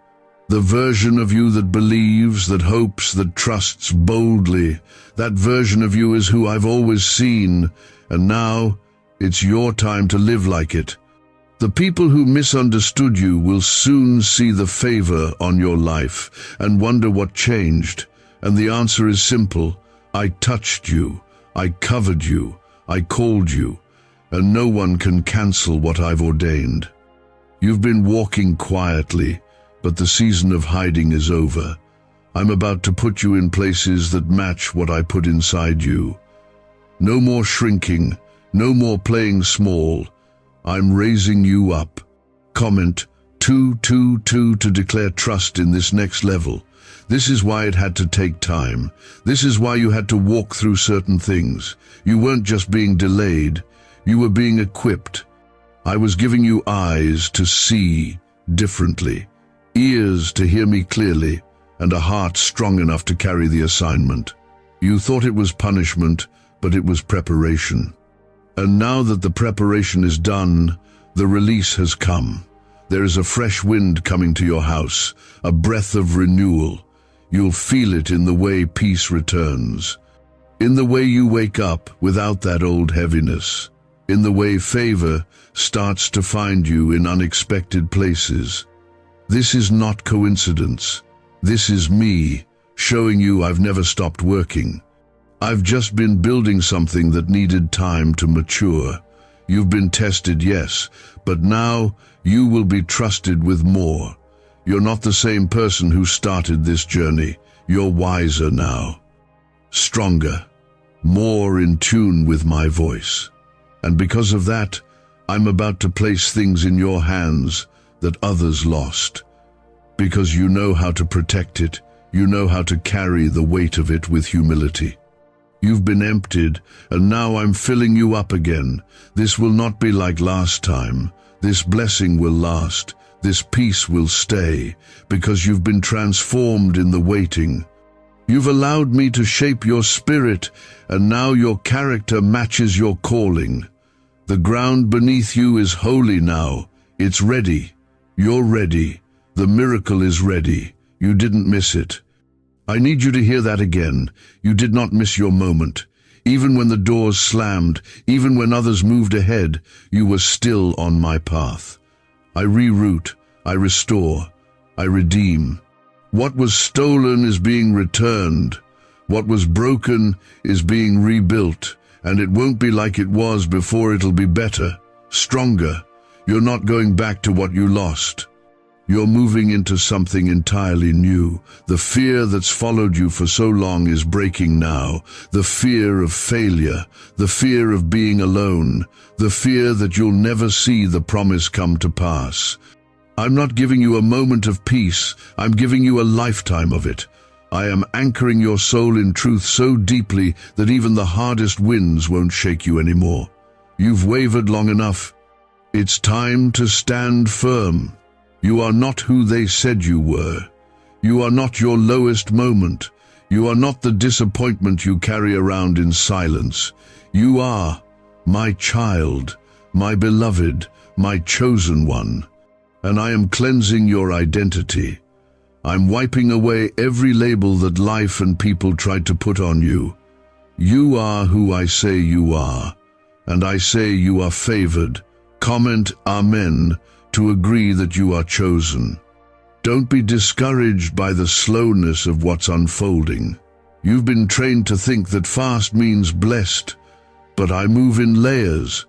The version of you that believes, that hopes, that trusts boldly. That version of you is who I've always seen, and now it's your time to live like it. The people who misunderstood you will soon see the favor on your life and wonder what changed. And the answer is simple. I touched you, I covered you, I called you, and no one can cancel what I've ordained. You've been walking quietly, but the season of hiding is over. I'm about to put you in places that match what I put inside you. No more shrinking, no more playing small. I'm raising you up. Comment 222 to declare trust in this next level. This is why it had to take time. This is why you had to walk through certain things. You weren't just being delayed, you were being equipped. I was giving you eyes to see differently, ears to hear me clearly, and a heart strong enough to carry the assignment. You thought it was punishment, but it was preparation. And now that the preparation is done, the release has come. There is a fresh wind coming to your house, a breath of renewal. You'll feel it in the way peace returns, in the way you wake up without that old heaviness, in the way favor starts to find you in unexpected places. This is not coincidence. This is me showing you I've never stopped working. I've just been building something that needed time to mature. You've been tested, yes, but now you will be trusted with more. You're not the same person who started this journey. You're wiser now, stronger, more in tune with my voice. And because of that, I'm about to place things in your hands that others lost. Because you know how to protect it, you know how to carry the weight of it with humility. You've been emptied, and now I'm filling you up again. This will not be like last time. This blessing will last. This peace will stay, because you've been transformed in the waiting. You've allowed me to shape your spirit, and now your character matches your calling. The ground beneath you is holy now. It's ready. You're ready. The miracle is ready. You didn't miss it. I need you to hear that again. You did not miss your moment. Even when the doors slammed, even when others moved ahead, you were still on my path. I reroute, I restore, I redeem. What was stolen is being returned. What was broken is being rebuilt, and it won't be like it was before. It'll be better, stronger. You're not going back to what you lost. You're moving into something entirely new. The fear that's followed you for so long is breaking now. The fear of failure, the fear of being alone, the fear that you'll never see the promise come to pass. I'm not giving you a moment of peace, I'm giving you a lifetime of it. I am anchoring your soul in truth so deeply that even the hardest winds won't shake you anymore. You've wavered long enough. It's time to stand firm. You are not who they said you were. You are not your lowest moment. You are not the disappointment you carry around in silence. You are my child, my beloved, my chosen one. And I am cleansing your identity. I'm wiping away every label that life and people tried to put on you. You are who I say you are, and I say you are favored. Comment Amen to agree that you are chosen. Don't be discouraged by the slowness of what's unfolding. You've been trained to think that fast means blessed, but I move in layers.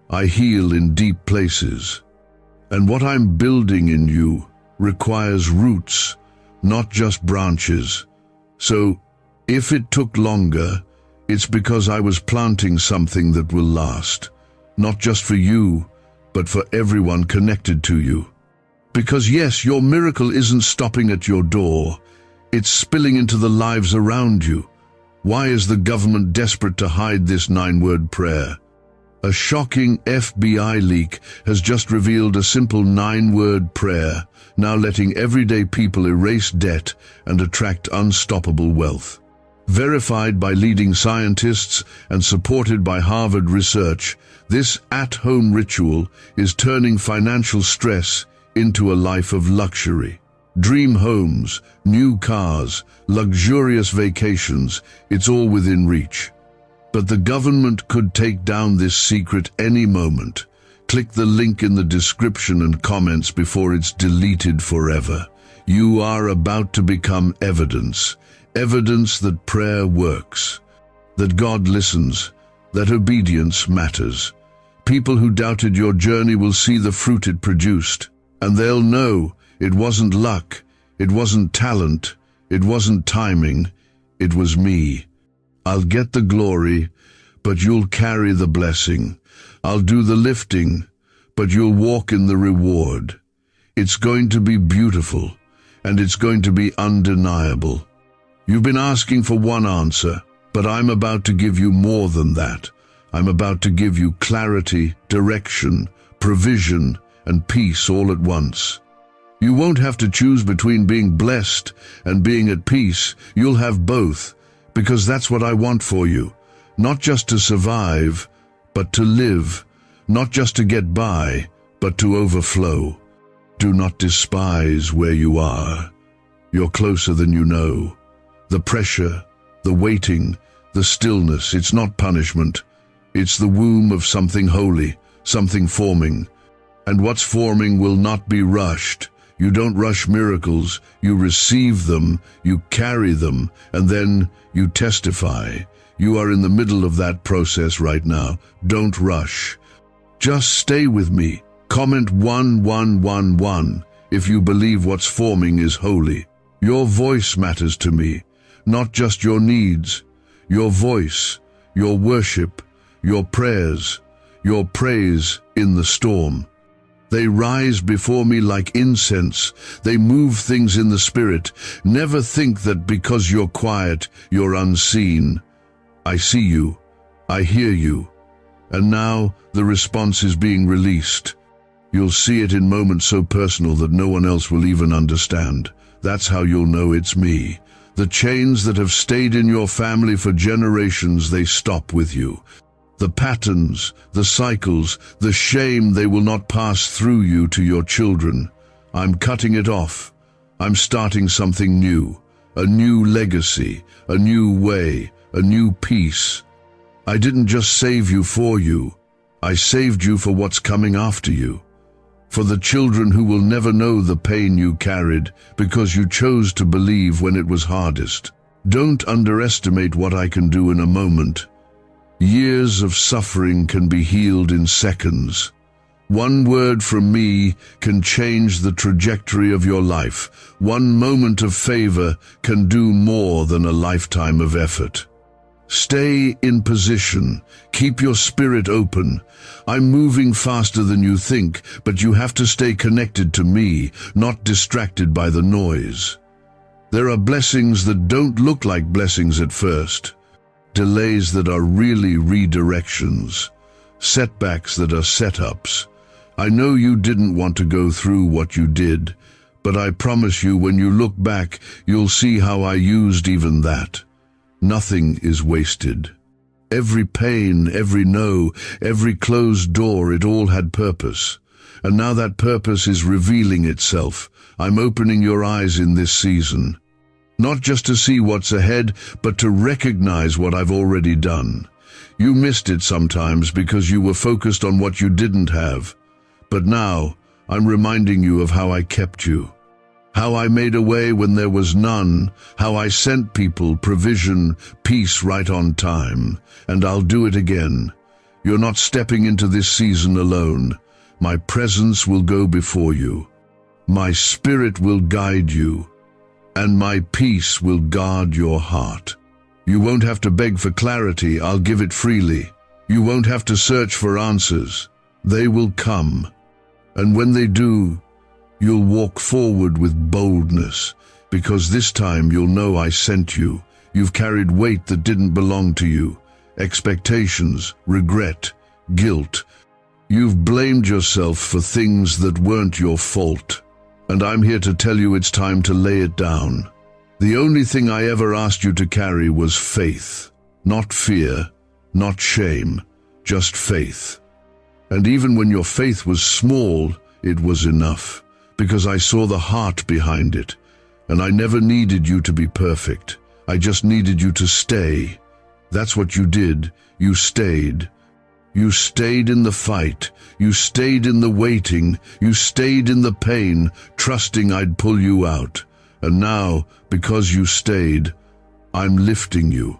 I heal in deep places. And what I'm building in you requires roots, not just branches. So, if it took longer, it's because I was planting something that will last, not just for you, but for everyone connected to you. Because yes, your miracle isn't stopping at your door, it's spilling into the lives around you. Why is the government desperate to hide this 9-word prayer? A shocking FBI leak has just revealed a simple 9-word prayer, now letting everyday people erase debt and attract unstoppable wealth. Verified by leading scientists and supported by Harvard research, this at-home ritual is turning financial stress into a life of luxury. Dream homes, new cars, luxurious vacations, it's all within reach. But the government could take down this secret any moment. Click the link in the description and comments before it's deleted forever. You are about to become evidence. Evidence that prayer works, that God listens, that obedience matters. People who doubted your journey will see the fruit it produced, and they'll know it wasn't luck, it wasn't talent, it wasn't timing, it was me. I'll get the glory, but you'll carry the blessing. I'll do the lifting, but you'll walk in the reward. It's going to be beautiful, and it's going to be undeniable. You've been asking for one answer, but I'm about to give you more than that. I'm about to give you clarity, direction, provision, and peace all at once. You won't have to choose between being blessed and being at peace. You'll have both, because that's what I want for you. Not just to survive, but to live. Not just to get by, but to overflow. Do not despise where you are. You're closer than you know. The pressure, the waiting, the stillness, it's not punishment. It's the womb of something holy, something forming. And what's forming will not be rushed. You don't rush miracles, you receive them, you carry them, and then you testify. You are in the middle of that process right now. Don't rush. Just stay with me. Comment 1111 if you believe what's forming is holy. Your voice matters to me. Not just your needs, your voice, your worship, your prayers, your praise in the storm. They rise before me like incense. They move things in the spirit. Never think that because you're quiet, you're unseen. I see you. I hear you. And now the response is being released. You'll see it in moments so personal that no one else will even understand. That's how you'll know it's me. The chains that have stayed in your family for generations, they stop with you. The patterns, the cycles, the shame, they will not pass through you to your children. I'm cutting it off. I'm starting something new. A new legacy, a new way, a new peace. I didn't just save you for you. I saved you for what's coming after you. For the children who will never know the pain you carried because you chose to believe when it was hardest. Don't underestimate what I can do in a moment. Years of suffering can be healed in seconds. One word from me can change the trajectory of your life. One moment of favor can do more than a lifetime of effort. Stay in position. Keep your spirit open. I'm moving faster than you think, but you have to stay connected to me, not distracted by the noise. There are blessings that don't look like blessings at first. Delays that are really redirections. Setbacks that are setups. I know you didn't want to go through what you did, but I promise you when you look back, you'll see how I used even that. Nothing is wasted. Every pain, every no, every closed door, it all had purpose. And now that purpose is revealing itself. I'm opening your eyes in this season. Not just to see what's ahead, but to recognize what I've already done. You missed it sometimes because you were focused on what you didn't have. But now, I'm reminding you of how I kept you. How I made a way when there was none, how I sent people, provision, peace right on time. And I'll do it again. You're not stepping into this season alone. My presence will go before you. My spirit will guide you. And my peace will guard your heart. You won't have to beg for clarity, I'll give it freely. You won't have to search for answers. They will come. And when they do, you'll walk forward with boldness, because this time you'll know I sent you. You've carried weight that didn't belong to you. Expectations, regret, guilt. You've blamed yourself for things that weren't your fault. And I'm here to tell you it's time to lay it down. The only thing I ever asked you to carry was faith, not fear, not shame, just faith. And even when your faith was small, it was enough, because I saw the heart behind it. And I never needed you to be perfect. I just needed you to stay. That's what you did. You stayed. You stayed in the fight. You stayed in the waiting. You stayed in the pain, trusting I'd pull you out. And now, because you stayed, I'm lifting you.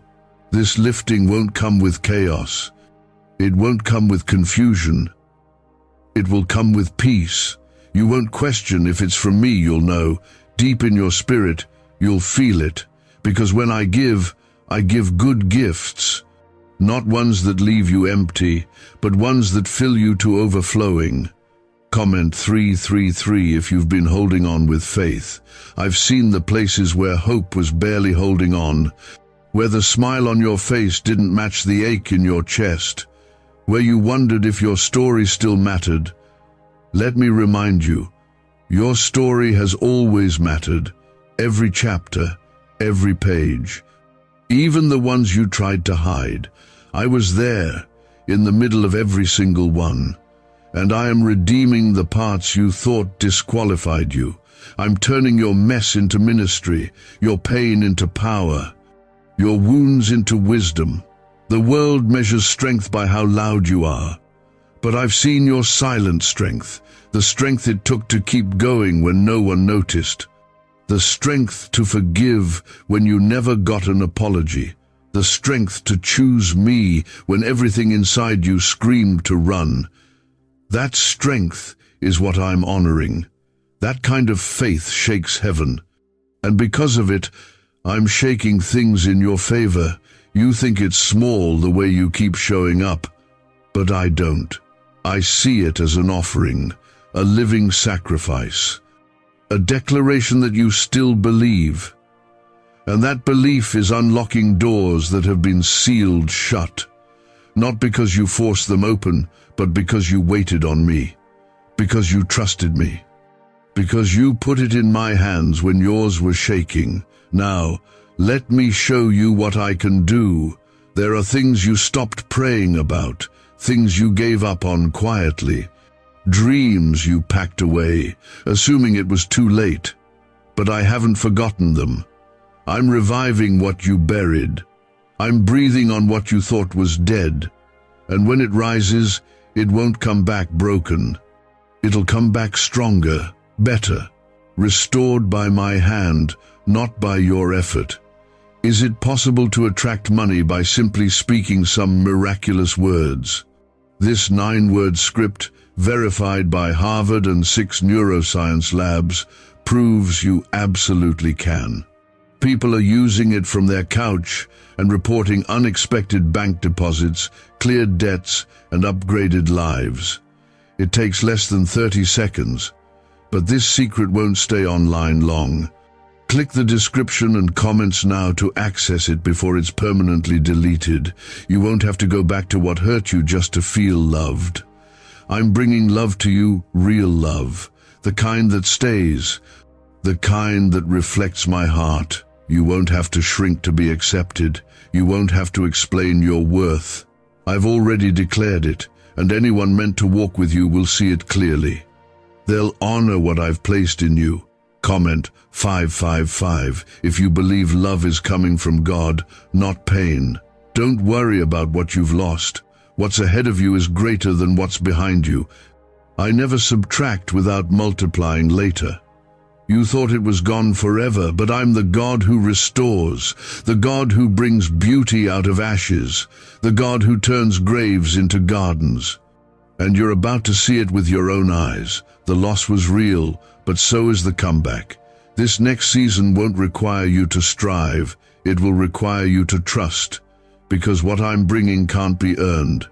This lifting won't come with chaos. It won't come with confusion. It will come with peace. You won't question if it's from me, you'll know. Deep in your spirit, you'll feel it. Because when I give good gifts. Not ones that leave you empty, but ones that fill you to overflowing. Comment 333 if you've been holding on with faith. I've seen the places where hope was barely holding on, where the smile on your face didn't match the ache in your chest, where you wondered if your story still mattered. Let me remind you, your story has always mattered. Every chapter, every page, even the ones you tried to hide. I was there, in the middle of every single one. And I am redeeming the parts you thought disqualified you. I'm turning your mess into ministry, your pain into power, your wounds into wisdom. The world measures strength by how loud you are. But I've seen your silent strength, the strength it took to keep going when no one noticed. The strength to forgive when you never got an apology. The strength to choose me when everything inside you screamed to run. That strength is what I'm honoring. That kind of faith shakes heaven. And because of it, I'm shaking things in your favor. You think it's small the way you keep showing up, but I don't. I see it as an offering, a living sacrifice, a declaration that you still believe. And that belief is unlocking doors that have been sealed shut. Not because you forced them open, but because you waited on me. Because you trusted me. Because you put it in my hands when yours was shaking. Now, let me show you what I can do. There are things you stopped praying about, things you gave up on quietly, dreams you packed away, assuming it was too late. But I haven't forgotten them. I'm reviving what you buried. I'm breathing on what you thought was dead. And when it rises, it won't come back broken. It'll come back stronger, better, restored by my hand, not by your effort. Is it possible to attract money by simply speaking some miraculous words? This 9-word script, verified by Harvard and 6 neuroscience labs, proves you absolutely can. People are using it from their couch and reporting unexpected bank deposits, cleared debts, and upgraded lives. It takes less than 30 seconds, but this secret won't stay online long. Click the description and comments now to access it before it's permanently deleted. You won't have to go back to what hurt you just to feel loved. I'm bringing love to you, real love, the kind that stays, the kind that reflects my heart. You won't have to shrink to be accepted. You won't have to explain your worth. I've already declared it, and anyone meant to walk with you will see it clearly. They'll honor what I've placed in you. Comment 555 if you believe love is coming from God, not pain. Don't worry about what you've lost. What's ahead of you is greater than what's behind you. I never subtract without multiplying later. You thought it was gone forever, but I'm the God who restores, the God who brings beauty out of ashes, the God who turns graves into gardens. And you're about to see it with your own eyes. The loss was real, but so is the comeback. This next season won't require you to strive. It will require you to trust, because what I'm bringing can't be earned.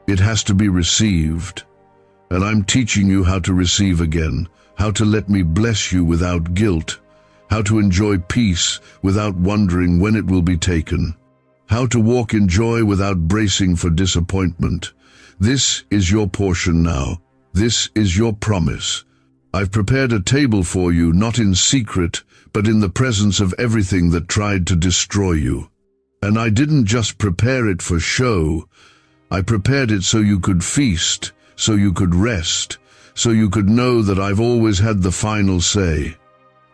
It has to be received. And I'm teaching you how to receive again, how to let me bless you without guilt, how to enjoy peace without wondering when it will be taken, how to walk in joy without bracing for disappointment. This is your portion now. This is your promise. I've prepared a table for you, not in secret, but in the presence of everything that tried to destroy you. And I didn't just prepare it for show. I prepared it so you could feast, so you could rest, so you could know that I've always had the final say.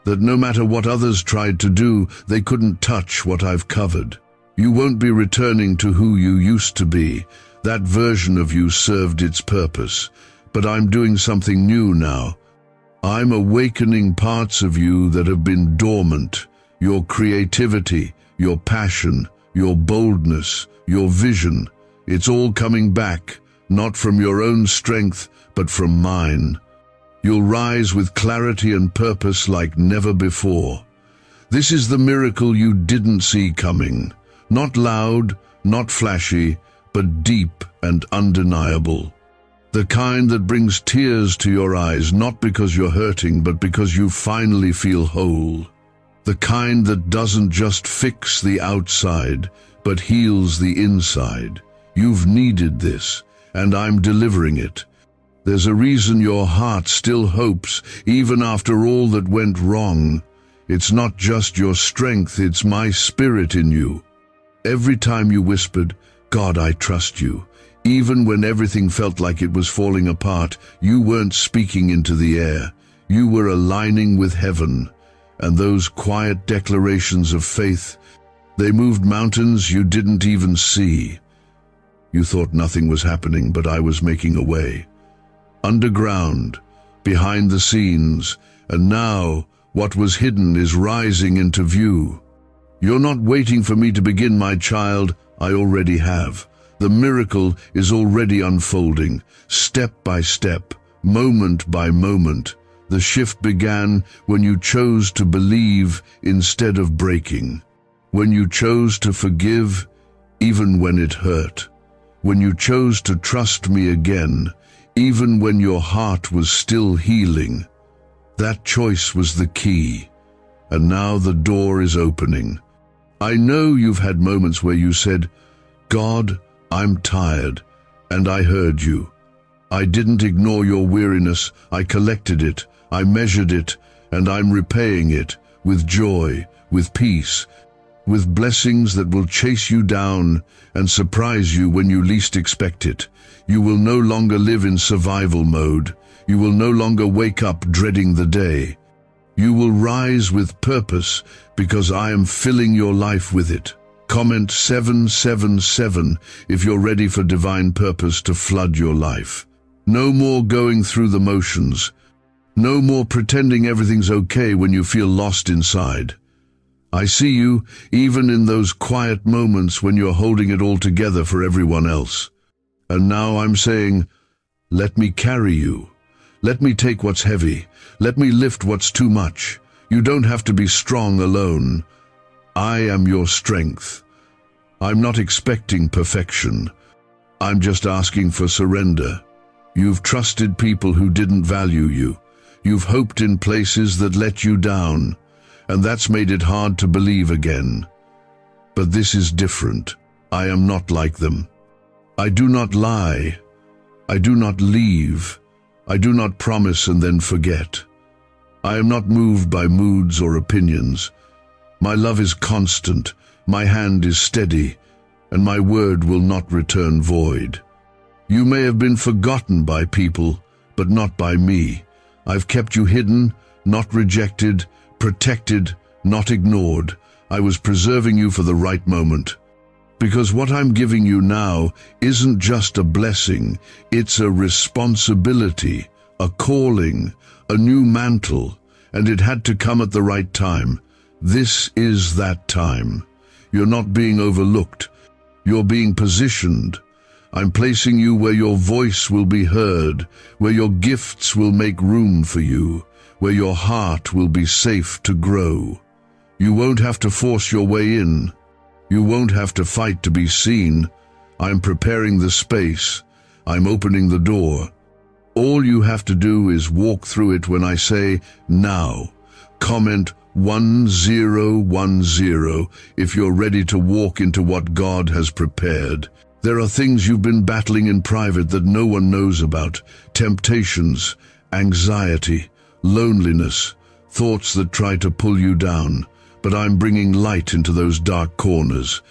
That no matter what others tried to do, they couldn't touch what I've covered. You won't be returning to who you used to be. That version of you served its purpose. But I'm doing something new now. I'm awakening parts of you that have been dormant. Your creativity, your passion, your boldness, your vision. It's all coming back, not from your own strength, but from mine. You'll rise with clarity and purpose like never before. This is the miracle you didn't see coming. Not loud, not flashy, but deep and undeniable. The kind that brings tears to your eyes, not because you're hurting, but because you finally feel whole. The kind that doesn't just fix the outside, but heals the inside. You've needed this, and I'm delivering it. There's a reason your heart still hopes, even after all that went wrong. It's not just your strength, it's my spirit in you. Every time you whispered, "God, I trust you," even when everything felt like it was falling apart, you weren't speaking into the air. You were aligning with heaven. And those quiet declarations of faith, they moved mountains you didn't even see. You thought nothing was happening, but I was making a way. Underground, behind the scenes, and now what was hidden is rising into view. You're not waiting for me to begin, my child. I already have. The miracle is already unfolding, step by step, moment by moment. The shift began when you chose to believe instead of breaking. When you chose to forgive, even when it hurt. When you chose to trust me again, even when your heart was still healing. That choice was the key, and now the door is opening. I know you've had moments where you said, "God, I'm tired," and I heard you. I didn't ignore your weariness, I collected it, I measured it, and I'm repaying it with joy, with peace, with blessings that will chase you down and surprise you when you least expect it. You will no longer live in survival mode. You will no longer wake up dreading the day. You will rise with purpose because I am filling your life with it. Comment 777 if you're ready for divine purpose to flood your life. No more going through the motions. No more pretending everything's okay when you feel lost inside. I see you even in those quiet moments when you're holding it all together for everyone else. And now I'm saying, let me carry you. Let me take what's heavy. Let me lift what's too much. You don't have to be strong alone. I am your strength. I'm not expecting perfection. I'm just asking for surrender. You've trusted people who didn't value you. You've hoped in places that let you down, and that's made it hard to believe again. But this is different. I am not like them. I do not lie. I do not leave. I do not promise and then forget. I am not moved by moods or opinions. My love is constant, my hand is steady, and my word will not return void. You may have been forgotten by people, but not by me. I've kept you hidden, not rejected, protected, not ignored. I was preserving you for the right moment. Because what I'm giving you now isn't just a blessing, it's a responsibility, a calling, a new mantle, and it had to come at the right time. This is that time. You're not being overlooked. You're being positioned. I'm placing you where your voice will be heard, where your gifts will make room for you, where your heart will be safe to grow. You won't have to force your way in. You won't have to fight to be seen. I'm preparing the space. I'm opening the door. All you have to do is walk through it when I say, now. Comment 1010 if you're ready to walk into what God has prepared. There are things you've been battling in private that no one knows about. Temptations, anxiety, loneliness, thoughts that try to pull you down, but I'm bringing light into those dark corners.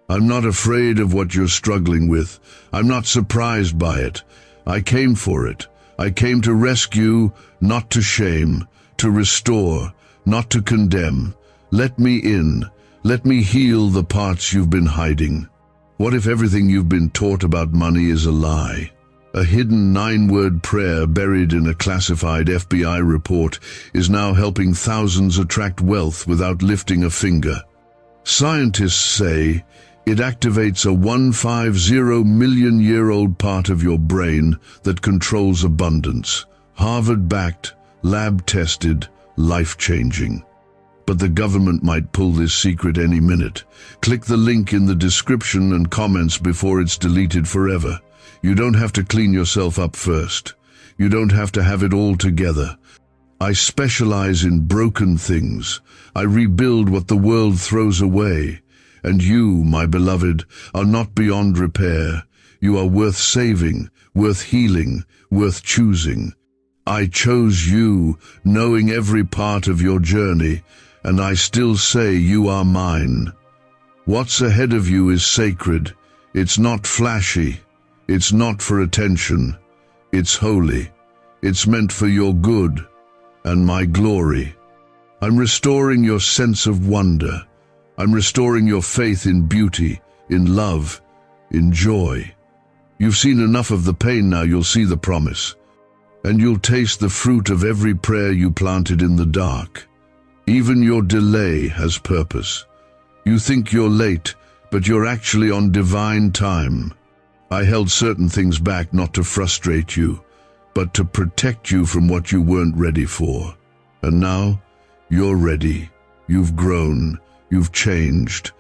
I'm not afraid of what you're struggling with. I'm not surprised by it. I came for it. I came to rescue, not to shame, to restore, not to condemn. Let me in. Let me heal the parts you've been hiding. What if everything you've been taught about money is a lie? A hidden 9-word prayer buried in a classified FBI report is now helping thousands attract wealth without lifting a finger. Scientists say it activates a 150-million-year-old part of your brain that controls abundance. Harvard-backed, lab-tested, life-changing. But the government might pull this secret any minute. Click the link in the description and comments before it's deleted forever. You don't have to clean yourself up first. You don't have to have it all together. I specialize in broken things. I rebuild what the world throws away. And you, my beloved, are not beyond repair. You are worth saving, worth healing, worth choosing. I chose you, knowing every part of your journey, and I still say you are mine. What's ahead of you is sacred. It's not flashy. It's not for attention. It's holy. It's meant for your good and my glory. I'm restoring your sense of wonder. I'm restoring your faith in beauty, in love, in joy. You've seen enough of the pain now, you'll see the promise. And you'll taste the fruit of every prayer you planted in the dark. Even your delay has purpose. You think you're late, but you're actually on divine time. I held certain things back not to frustrate you, but to protect you from what you weren't ready for. And now, you're ready. You've grown. You've changed.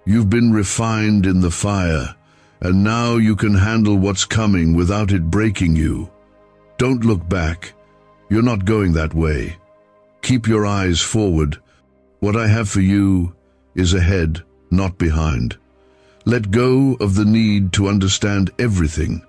You've been refined in the fire, and now you can handle what's coming without it breaking you. Don't look back. You're not going that way. Keep your eyes forward. What I have for you is ahead, not behind. Let go of the need to understand everything.